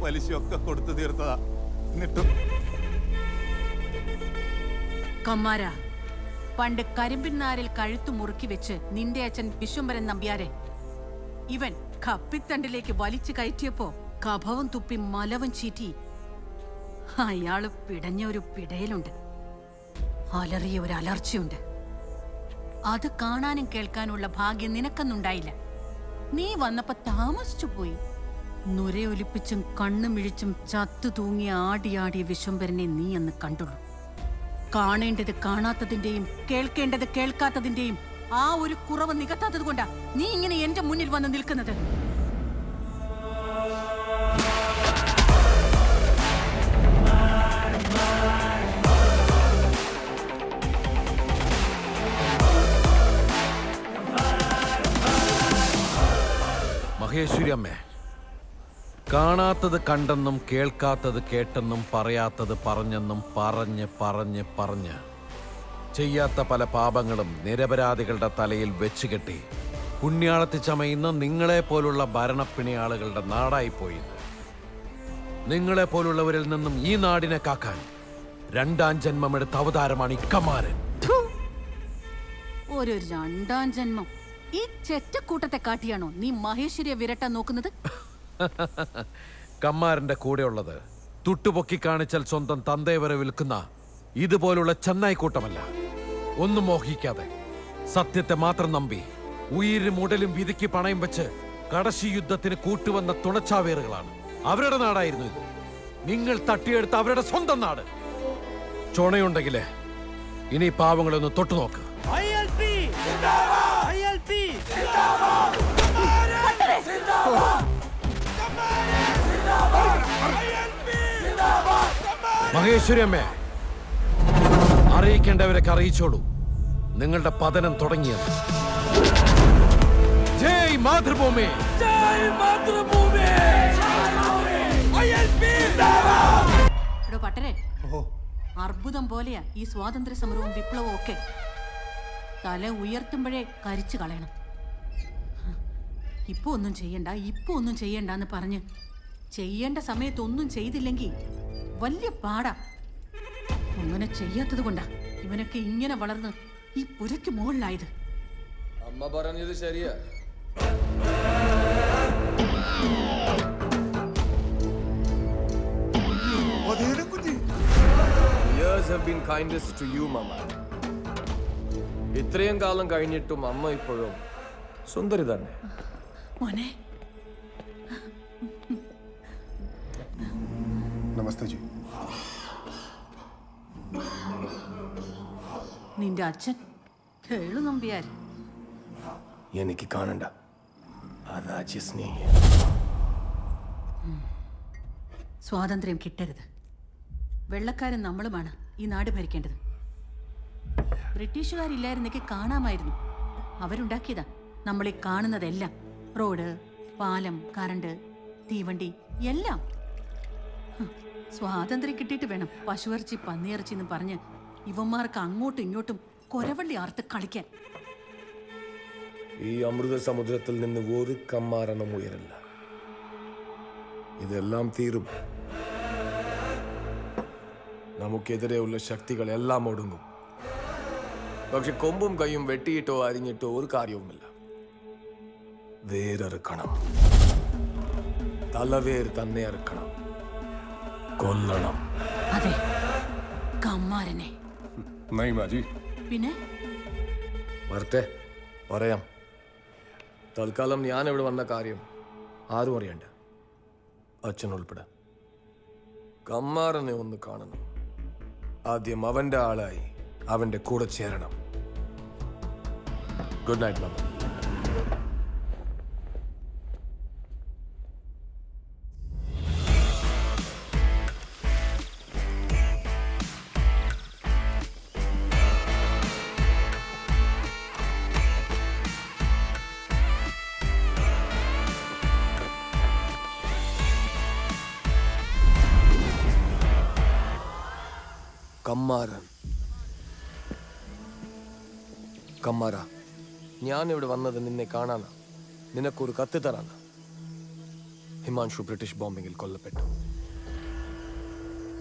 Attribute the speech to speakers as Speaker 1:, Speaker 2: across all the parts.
Speaker 1: പലിശയൊക്കെ കൊടുത്തു തീർത്തതാ. എന്നിട്ടും
Speaker 2: കമ്മാര, പണ്ട് കരിമ്പിൻനാരിൽ കഴുത്തു മുറുക്കി വെച്ച് നിന്റെ അച്ഛൻ വിശ്വംഭരൻ നമ്പ്യാരെ ഇവൻ കപ്പിത്തണ്ടിലേക്ക് വലിച്ചു കയറ്റിയപ്പോ കഫവും തുപ്പി മലവും ചീറ്റി അയാള് പിടഞ്ഞ ഒരു പിടയലുണ്ട്, അലറിയ ഒരു അലർച്ചയുണ്ട്. അത് കാണാനും കേൾക്കാനുള്ള ഭാഗ്യം നിനക്കൊന്നുണ്ടായില്ല. നീ വന്നപ്പോ താമസിച്ചു പോയി. നുരയൊലിപ്പിച്ചും കണ്ണുമിഴിച്ചും ചത്തു തൂങ്ങി ആടിയാടിയ വിശ്വംഭരനെ നീ അന്ന് കണ്ടുള്ളൂ. കാണേണ്ടത് കാണാത്തതിന്റെയും കേൾക്കേണ്ടത് കേൾക്കാത്തതിന്റെയും ആ ഒരു കുറവ് നികത്താത്തത് കൊണ്ടാ നീ ഇങ്ങനെ എന്റെ മുന്നിൽ വന്ന് നിൽക്കുന്നത്.
Speaker 3: മഹേശ്വരി അമ്മേ, കാണാത്തത് കണ്ടെന്നും കേൾക്കാത്തത് കേട്ടെന്നും പറയാത്തത് പറഞ്ഞെന്നും പറഞ്ഞ് പറഞ്ഞ് പറഞ്ഞ് ചെയ്യാത്ത പല പാപങ്ങളും നിരപരാധികളുടെ തലയിൽ വെച്ചുകെട്ടി പുണ്യാളത്തി ചമയുന്ന നിങ്ങളെപ്പോലുള്ള ഭരണപ്പിണിയാളുകളുടെ നാടായിപ്പോയത്. നിങ്ങളെപ്പോലുള്ളവരിൽ നിന്നും ഈ നാടിനെ കാക്കാൻ രണ്ടാം ജന്മമെടുത്ത അവതാരമാണ് ഇക്കമാരൻ.
Speaker 2: ഒരു രണ്ടാം ജന്മം ഈ ചെറ്റക്കൂട്ടത്തെ കാട്ടിയാണോ നീ മഹേശ്വരിയെ വിരട്ടാൻ നോക്കുന്നത്?
Speaker 3: കമ്മാരന്റെ കൂടെയുള്ളത് തുട്ടുപൊക്കി കാണിച്ചാൽ സ്വന്തം തന്തയെ വരെ വിൽക്കുന്ന ഇതുപോലുള്ള ചെന്നായിക്കൂട്ടമല്ല. ഒന്നും മോഹിക്കാതെ സത്യത്തെ മാത്രം നമ്പി ഉയിരും ഉടലും വിധിക്ക് പണയം വെച്ച് കടശി യുദ്ധത്തിന് കൂട്ടുവന്ന തുണച്ചാവേറുകളാണ്. അവരുടെ നാടായിരുന്നു ഇത്. നിങ്ങൾ തട്ടിയെടുത്ത അവരുടെ സ്വന്തം നാട്. ചുണയുണ്ടെങ്കിലേ ഇനി പാവങ്ങളൊന്ന് തൊട്ടുനോക്ക്. മഹേശ്വരി അമ്മേ, അറിയിക്കേണ്ടവരൊക്കെ അറിയിച്ചോളൂ. നിങ്ങളുടെ പതനം തുടങ്ങിയത്. ജയ് മാതൃഭൂമി!
Speaker 2: എടോ പട്ടരെ, അർബുദം പോലെയാ ഈ സ്വാതന്ത്ര്യ സമരവും വിപ്ലവവും ഒക്കെ. തല ഉയർത്തുമ്പോഴേ കരിച്ചു കളയണം. ഇപ്പൊ ഒന്നും ചെയ്യണ്ടെന്ന് പറഞ്ഞ് ചെയ്യേണ്ട സമയത്തൊന്നും ചെയ്തില്ലെങ്കിൽ വലിയ പാടാ. അങ്ങനെ ചെയ്യാത്തത് കൊണ്ടാ ഇവനൊക്കെ ഇങ്ങനെ വളർന്ന് ഈ പുരയ്ക്ക് മുകളിലായത്.
Speaker 4: അമ്മ പറഞ്ഞത് ശരിയാ. Years have been kindest to you, Mama. ഇത്രയും കാലം കഴിഞ്ഞിട്ടും അമ്മ ഇപ്പോഴും സുന്ദരി തന്നെ.
Speaker 2: മോനെ,
Speaker 5: നമസ്തേ ജി.
Speaker 2: നിന്റെ അച്ഛൻ കേളു നമ്പ്യാർ.
Speaker 4: എനിക്ക് കാണണ്ട ആ രാജ്യസ്നേഹി.
Speaker 2: സ്വാതന്ത്ര്യം കിട്ടരുത്. വെള്ളക്കാരൻ നമ്മളുമാണ് ഈ നാട് ഭരിക്കേണ്ടത്. ബ്രിട്ടീഷുകാരില്ലായിരുന്നെങ്കിൽ കാണാമായിരുന്നു. അവരുണ്ടാക്കിയതാ നമ്മളീ കാണുന്നതെല്ലാം. റോഡ്, പാലം, കറണ്ട്, തീവണ്ടി എല്ലാം. സ്വാതന്ത്ര്യം കിട്ടിയിട്ട് വേണം പശുവിറച്ചി പന്നിയിറച്ചി എന്ന് പറഞ്ഞ് ഇവന്മാർക്ക് അങ്ങോട്ടും ഇങ്ങോട്ടും കൊരവള്ളി ആർത്ത് കളിക്കാൻ.
Speaker 4: ഈ അമൃത സമുദ്രത്തിൽ നിന്ന് ഒരു കമ്മാരണം ഉയരില്ല. ഇതെല്ലാം തീരും. നമുക്കെതിരെയുള്ള ശക്തികളെല്ലാം ഒടുങ്ങും. പക്ഷെ കൊമ്പും കൈയും വെട്ടിയിട്ടോ അരിഞ്ഞിട്ടോ ഒരു കാര്യവുമില്ല. വേരറുക്കണം. തലവേർ തന്നെ അറുക്കണം. കൊല്ലണം.
Speaker 2: അതെ, കമ്മാരനെ. പിന്നെ
Speaker 4: വരട്ടെ, പറയാം. തൽക്കാലം ഞാൻ ഇവിടെ വന്ന കാര്യം ആരും അറിയണ്ട, അച്ഛൻ ഉൾപ്പെടെ. കമ്മാരനെ ഒന്ന് കാണണം. ആദ്യം അവന്റെ ആളായി അവന്റെ കൂടെ ചേരണം. Good night mama. Kammaran. Kammara, ഞാൻ ഇവിടെ വന്നത് നിന്നെ കാണാനാ, നിനക്കൊരു കത്ത് തരാനാ. ഹിമാൻഷു ബ്രിട്ടീഷ് ബോംബിങ്ങിൽ കൊല്ലപ്പെട്ടു.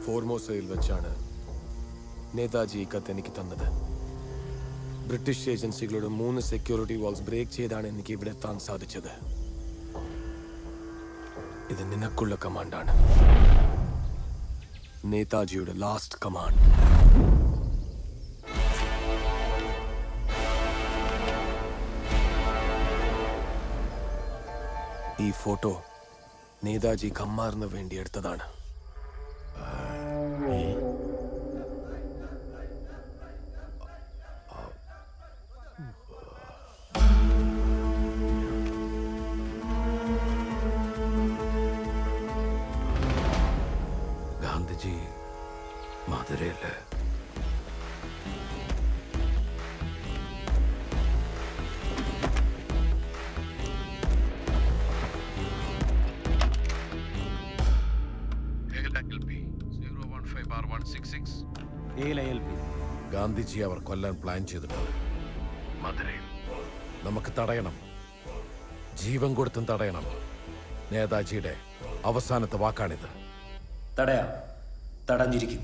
Speaker 4: ഫോർമോസയിൽ വെച്ചാണ് നേതാജി ഈ കത്ത് എനിക്ക് തന്നത്. ബ്രിട്ടീഷ് ഏജൻസികളുടെ 3 സെക്യൂരിറ്റി വാൾസ് ബ്രേക്ക് ചെയ്താണ് എനിക്ക് ഇവിടെ എത്താൻ സാധിച്ചത്. ഇത് നിനക്കുള്ള കമാൻഡാണ്, നേതാജിയുടെ ലാസ്റ്റ് കമാൻഡ്. ഈ ഫോട്ടോ നേതാജി കമ്മാറിന് വേണ്ടി എടുത്തതാണ്.
Speaker 3: ഗാന്ധിജി മധുരയില് ഗാന്ധിജി അവർ കൊല്ലാൻ പ്ലാൻ ചെയ്തിട്ടുണ്ട്. മധുരയിൽ നമുക്ക് തടയണം, ജീവൻ കൊടുത്തും തടയണം. നേതാജിയുടെ അവസാനത്തെ വാക്കാണിത്.
Speaker 5: തടയാം, തടഞ്ഞിരിക്കും.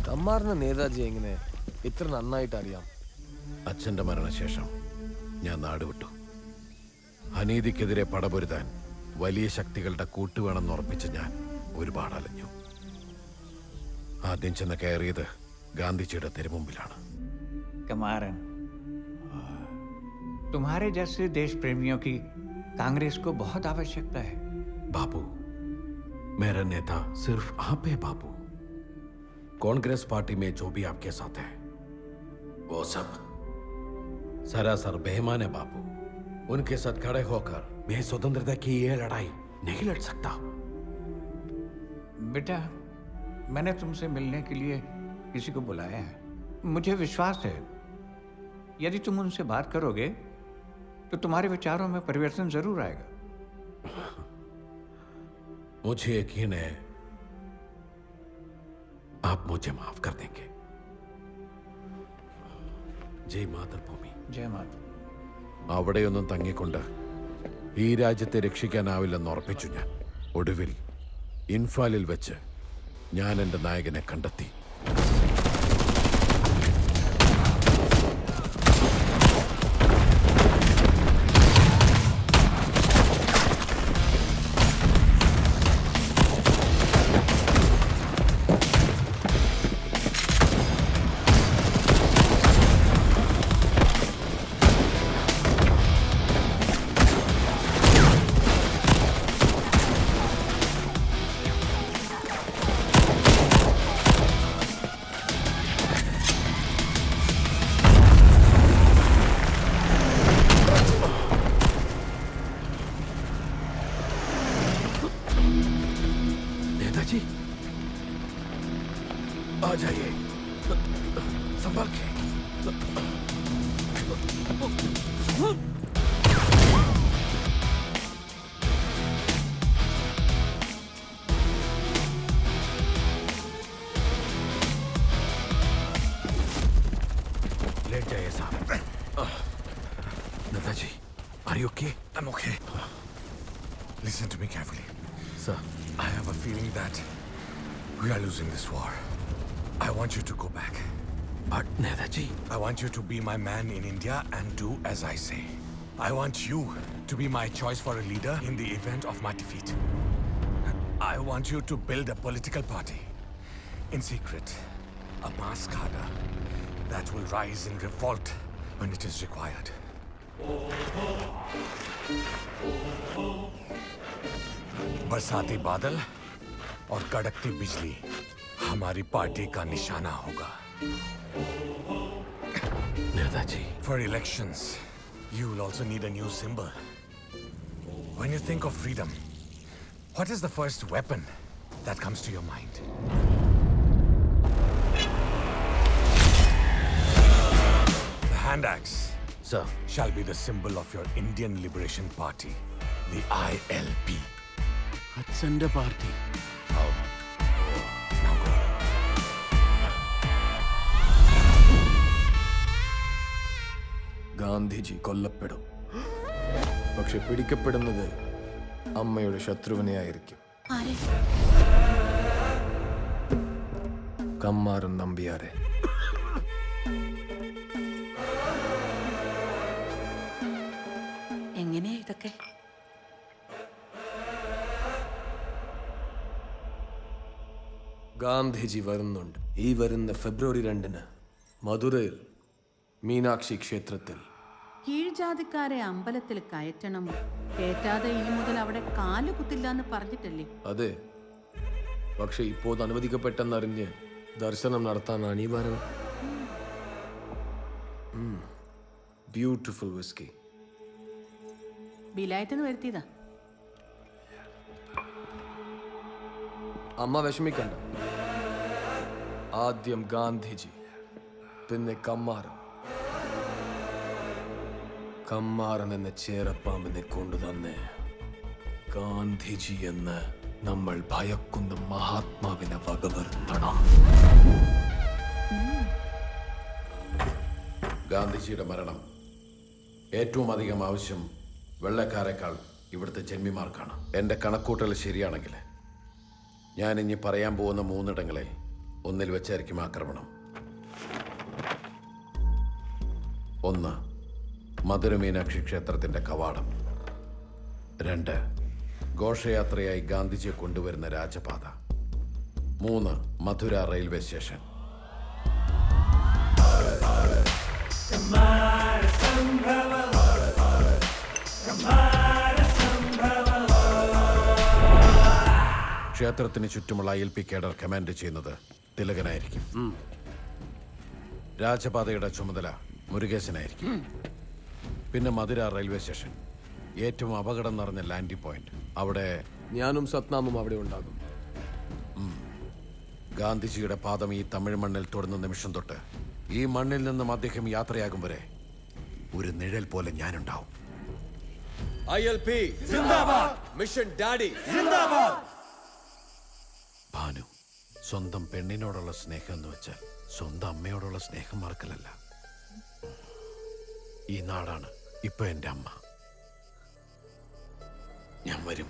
Speaker 4: കമ്മാറിന് നേതാജി എങ്ങനെ ഇത്ര നന്നായിട്ട് അറിയാം?
Speaker 3: അച്ഛന്റെ മരണശേഷം ഞാൻ നാടുവിട്ടു. അനീതിക്കെതിരെ പടപൊരുതാൻ വലിയ ശക്തികളുടെ കൂട്ടുവേണമെന്ന് ഉറപ്പിച്ച് ഞാൻ ഒരുപാട് അലഞ്ഞു. ആദ്യം ചെന്ന് കയറിയത് ഗാന്ധിജിയുടെ തിരുമുമ്പിലാണ്.
Speaker 6: कमारन, तुम्हारे जैसे देश प्रेमियों की कांग्रेस को बहुत आवश्यकता है।
Speaker 3: बापू, मेरा नेता सिर्फ आप है बापू। कांग्रेस पार्टी में जो भी आपके साथ है वो सब सरासर बेईमान है बापू। उनके साथ खड़े होकर मैं स्वतंत्रता की ये लड़ाई नहीं लड़ सकता।
Speaker 6: बेटा, मैंने तुमसे मिलने के लिए किसी को बुलाया है। मुझे विश्वास है यदि तुम उनसे बात करोगे तो तुम्हारे विचारों में परिवर्तन जरूर आएगा।
Speaker 3: मुझे यकीन है आप मुझे माफ कर देंगे। ജയ് മാതൃഭൂമി.
Speaker 6: जय माता।
Speaker 3: അവിടെയൊന്നും തങ്ങിക്കൊണ്ട് ഈ രാജ്യത്തെ രക്ഷിക്കാനാവില്ലെന്ന് ഉറപ്പിച്ചു ഞാൻ. ഒടുവിൽ ഇൻഫാലിൽ വെച്ച് ഞാൻ എൻ്റെ നായകനെ കണ്ടെത്തി. नेताजी आ जाइए, संभाल के। लेट जाइए साहब। Netaji, are you okay?
Speaker 1: I'm okay. Listen to me carefully.
Speaker 3: Sir.
Speaker 1: I have a feeling that we are losing this war. I want you to go back.
Speaker 3: But Netaji,
Speaker 1: I want you to be my man in India and do as I say. I want you to be my choice for a leader in the event of my defeat. I want you to build a political party in secret, a mass cadre that will rise in revolt when it is required. बरसाती बादल और कड़कती बिजली हमारी party का निशाना होगा।
Speaker 3: Netaji.
Speaker 1: For elections, you will also need a new symbol. When you think of freedom, what is the first weapon that comes to your mind? The hand axe,
Speaker 3: Sir.
Speaker 1: shall be the symbol of your Indian Liberation Party, the ILP.
Speaker 3: അച്ഛന്റെ party.
Speaker 4: Gandhiji കൊല്ലപ്പെടും. പക്ഷെ പിടിക്കപ്പെടുന്നത് അമ്മയുടെ ശത്രുവിനെ ആയിരിക്കും.
Speaker 2: ആരെ?
Speaker 4: കമ്മാരൻ നമ്പ്യാരെ.
Speaker 2: എങ്ങനെയാ ഇതൊക്കെ?
Speaker 4: ഗാന്ധിജി വരുന്നുണ്ട്. ഈ വരുന്ന ഫെബ്രുവരി 2 മധുരയിൽ മീനാക്ഷി ക്ഷേത്രത്തിൽ.
Speaker 2: കീഴ്ജാതിക്കാരെ അമ്പലത്തിൽ കയറ്റണം, കയറ്റാതെ ഇനി മുതൽ അവിടെ കാല് കുത്തില്ല എന്ന് പറഞ്ഞിട്ടല്ലേ?
Speaker 4: അതെ, പക്ഷെ ഇപ്പോൾ അനുവദിക്കപ്പെട്ടെന്നറിഞ്ഞ് ദർശനം നടത്താൻ അനിവാര്യം. Beautiful whisky.
Speaker 2: ബിലായത്തിന് വരുത്തിയതാ.
Speaker 4: അമ്മ വിഷമിക്കണ്ട. ആദ്യം ഗാന്ധിജി, പിന്നെ കമ്മാരൻ. കമ്മാരൻ എന്ന ചേരപ്പാമ്പിനെ കൊണ്ടുതന്നെ ഗാന്ധിജി എന്ന് നമ്മൾ ഭയക്കുന്ന മഹാത്മാവിനെ വകവരുത്തണം.
Speaker 3: ഗാന്ധിജിയുടെ മരണം ഏറ്റവും അധികം ആവശ്യം വെള്ളക്കാരെക്കാൾ ഇവിടുത്തെ ജന്മിമാർക്കാണ്. എൻ്റെ കണക്കൂട്ടൽ ശരിയാണെങ്കിൽ ഞാൻ ഇനി പറയാൻ പോകുന്ന 3 ഇടങ്ങളിൽ ഒന്നിൽ വെച്ചായിരിക്കും ആക്രമണം. 1 മധുര മീനാക്ഷി ക്ഷേത്രത്തിൻ്റെ കവാടം. 2 ഘോഷയാത്രയായി ഗാന്ധിജിയെ കൊണ്ടുവരുന്ന രാജപാത. 3 മധുര റെയിൽവേ സ്റ്റേഷൻ. ക്ഷേത്രത്തിന് ചുറ്റുമുള്ള ILP കേഡർ കമാൻഡ് ചെയ്യുന്നത് തിലകനായിരിക്കും. രാജപാതയുടെ ചുമതല മുരുകേശനായിരിക്കും. പിന്നെ മധുര റെയിൽവേ സ്റ്റേഷൻ, ഏറ്റവും അപകടം നിറഞ്ഞ ലാൻഡിംഗ് പോയിന്റ്. അവിടെ
Speaker 4: ഞാനും സത്നാമും അവിടെ ഉണ്ടാകും.
Speaker 3: ഗാന്ധിജിയുടെ പാദം ഈ തമിഴ് മണ്ണിൽ തൊടുന്ന നിമിഷം തൊട്ട് ഈ മണ്ണിൽ നിന്നും അദ്ദേഹം യാത്രയാകും വരെ ഒരു നിഴൽ പോലെ ഞാനുണ്ടാവും.
Speaker 4: ILP സിന്ദാബാദ്. മിഷൻ ഡാഡി സിന്ദാബാദ്.
Speaker 3: ഭാനു, സ്വന്തം പെണ്ണിനോടുള്ള സ്നേഹം എന്ന് വെച്ചാൽ സ്വന്തം അമ്മയോടുള്ള സ്നേഹം മറക്കലല്ല. ഈ നാടാണ് ഇപ്പൊ എൻ്റെ അമ്മ. ഞാൻ വരും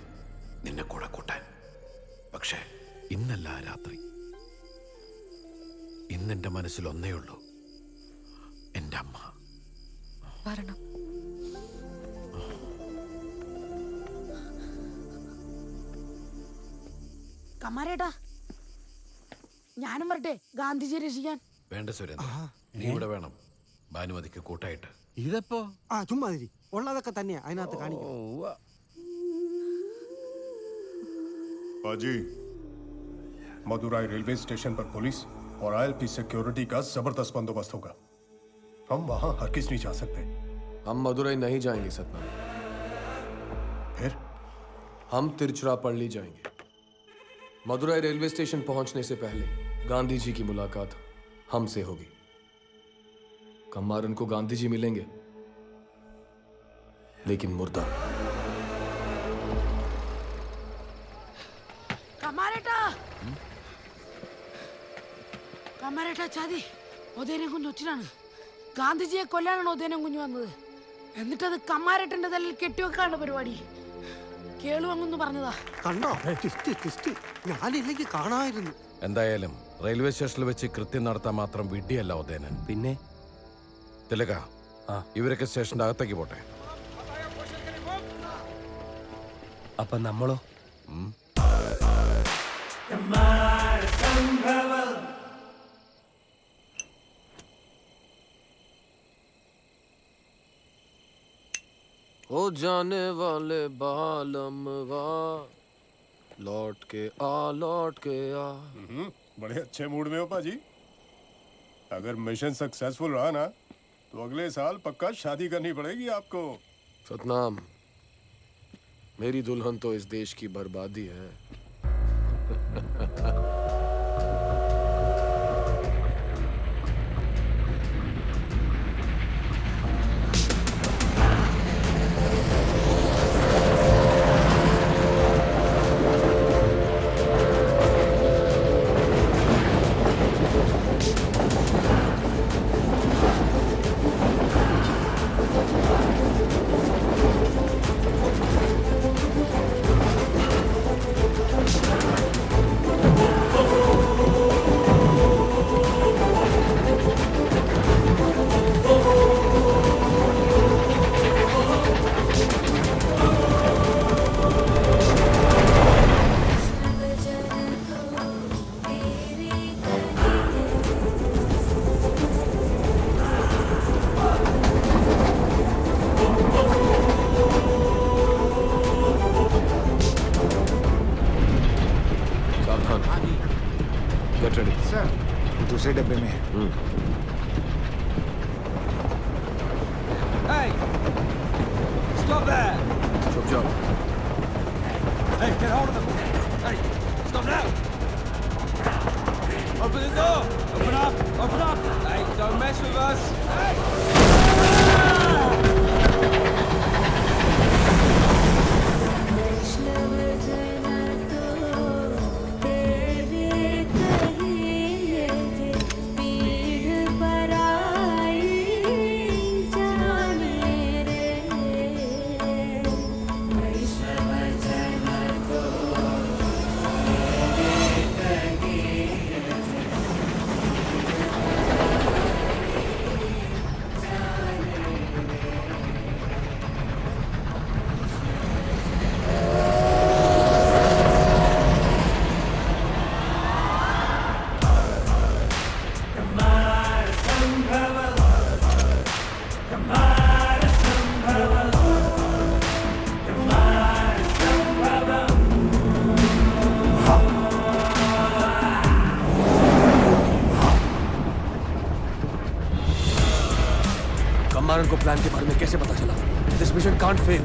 Speaker 3: നിന്നെ കൂടെ കൂട്ടാൻ. പക്ഷേ ഇന്നല്ല ആ രാത്രി. ഇന്നെൻ്റെ മനസ്സിൽ ഒന്നേ ഉള്ളൂ, എൻ്റെ അമ്മ.
Speaker 2: വരണം.
Speaker 7: കമ്മാരേട്ടാ, ഞാനും വരട്ടെ ഗാന്ധിജിയെ രക്ഷിക്കാൻ.
Speaker 3: വേണ്ട സുരേന്ദ്ര, നീ ഇവിടെ വേണം ഭാനുമതിക്ക് കൂട്ടായിട്ട്.
Speaker 8: ഇതെപ്പോ? ചുമ്മാതിരി, ഉള്ളതൊക്കെ തന്നെയാ അതിനകത്ത് കാണിക്കും.
Speaker 9: बाजी, मदुराई रेलवे स्टेशन पर पुलिस और ILP सिक्योरिटी का जबरदस्त बंदोबस्त होगा. हम वहां हर किस नहीं जा सकते.
Speaker 4: हम मदुरई नहीं जाएंगे सतनाम.
Speaker 9: फिर
Speaker 4: हम तिरुचिरापल्ली जाएंगे. मदुराई रेलवे स्टेशन पहुंचने से पहले गांधी जी की मुलाकात हमसे होगी. कम्मारन को गांधी जी मिलेंगे, लेकिन मुर्दा.
Speaker 7: കമ്മാരേട്ടാ, കമ്മാരേട്ടാ, ചാതി ഒതേനെ കുഞ്ഞ് ഒച്ചിനാണ്. ഗാന്ധിജിയെ കൊല്ലാനാണ് ഒതേനം കുഞ്ഞ് വന്നത്. എന്നിട്ടത് കമ്മാരേട്ടന്റെ തലയിൽ കെട്ടിവെക്കാണ് പരിപാടി. കേളു അങ്ങൊന്ന് പറഞ്ഞതാ.
Speaker 8: കണ്ടോ? ഞാനില്ലെങ്കിൽ കാണാമായിരുന്നു.
Speaker 3: എന്തായാലും റെയിൽവേ സ്റ്റേഷനിൽ വെച്ച് കൃത്യം നടത്താൻ മാത്രം വിഡ്ഢിയല്ല ഉദയനൻ.
Speaker 4: പിന്നെ
Speaker 3: തിലക, ഇവരൊക്കെ സ്റ്റേഷന്റെ അകത്തേക്ക് പോട്ടെ.
Speaker 4: അപ്പൊ നമ്മളോ? ओ जाने वाले बालम वा, लौट के आ.
Speaker 9: बड़े अच्छे मूड में हो पाजी. अगर मिशन सक्सेसफुल रहा ना तो अगले साल पक्का शादी करनी पड़ेगी आपको.
Speaker 4: सतनाम, मेरी दुल्हन तो इस देश की बर्बादी है. Khan get ready.
Speaker 6: सर दूसरे डब्बे में है।
Speaker 10: Hey! Stop there!
Speaker 4: चुप जाओ।
Speaker 10: Hey, get hold of them! Hey, stop now! Open the door! Open up! Open up! Hey, don't mess with us! Hey!
Speaker 4: कमारन को प्लान के बारे में कैसे पता चला? This mission can't fail.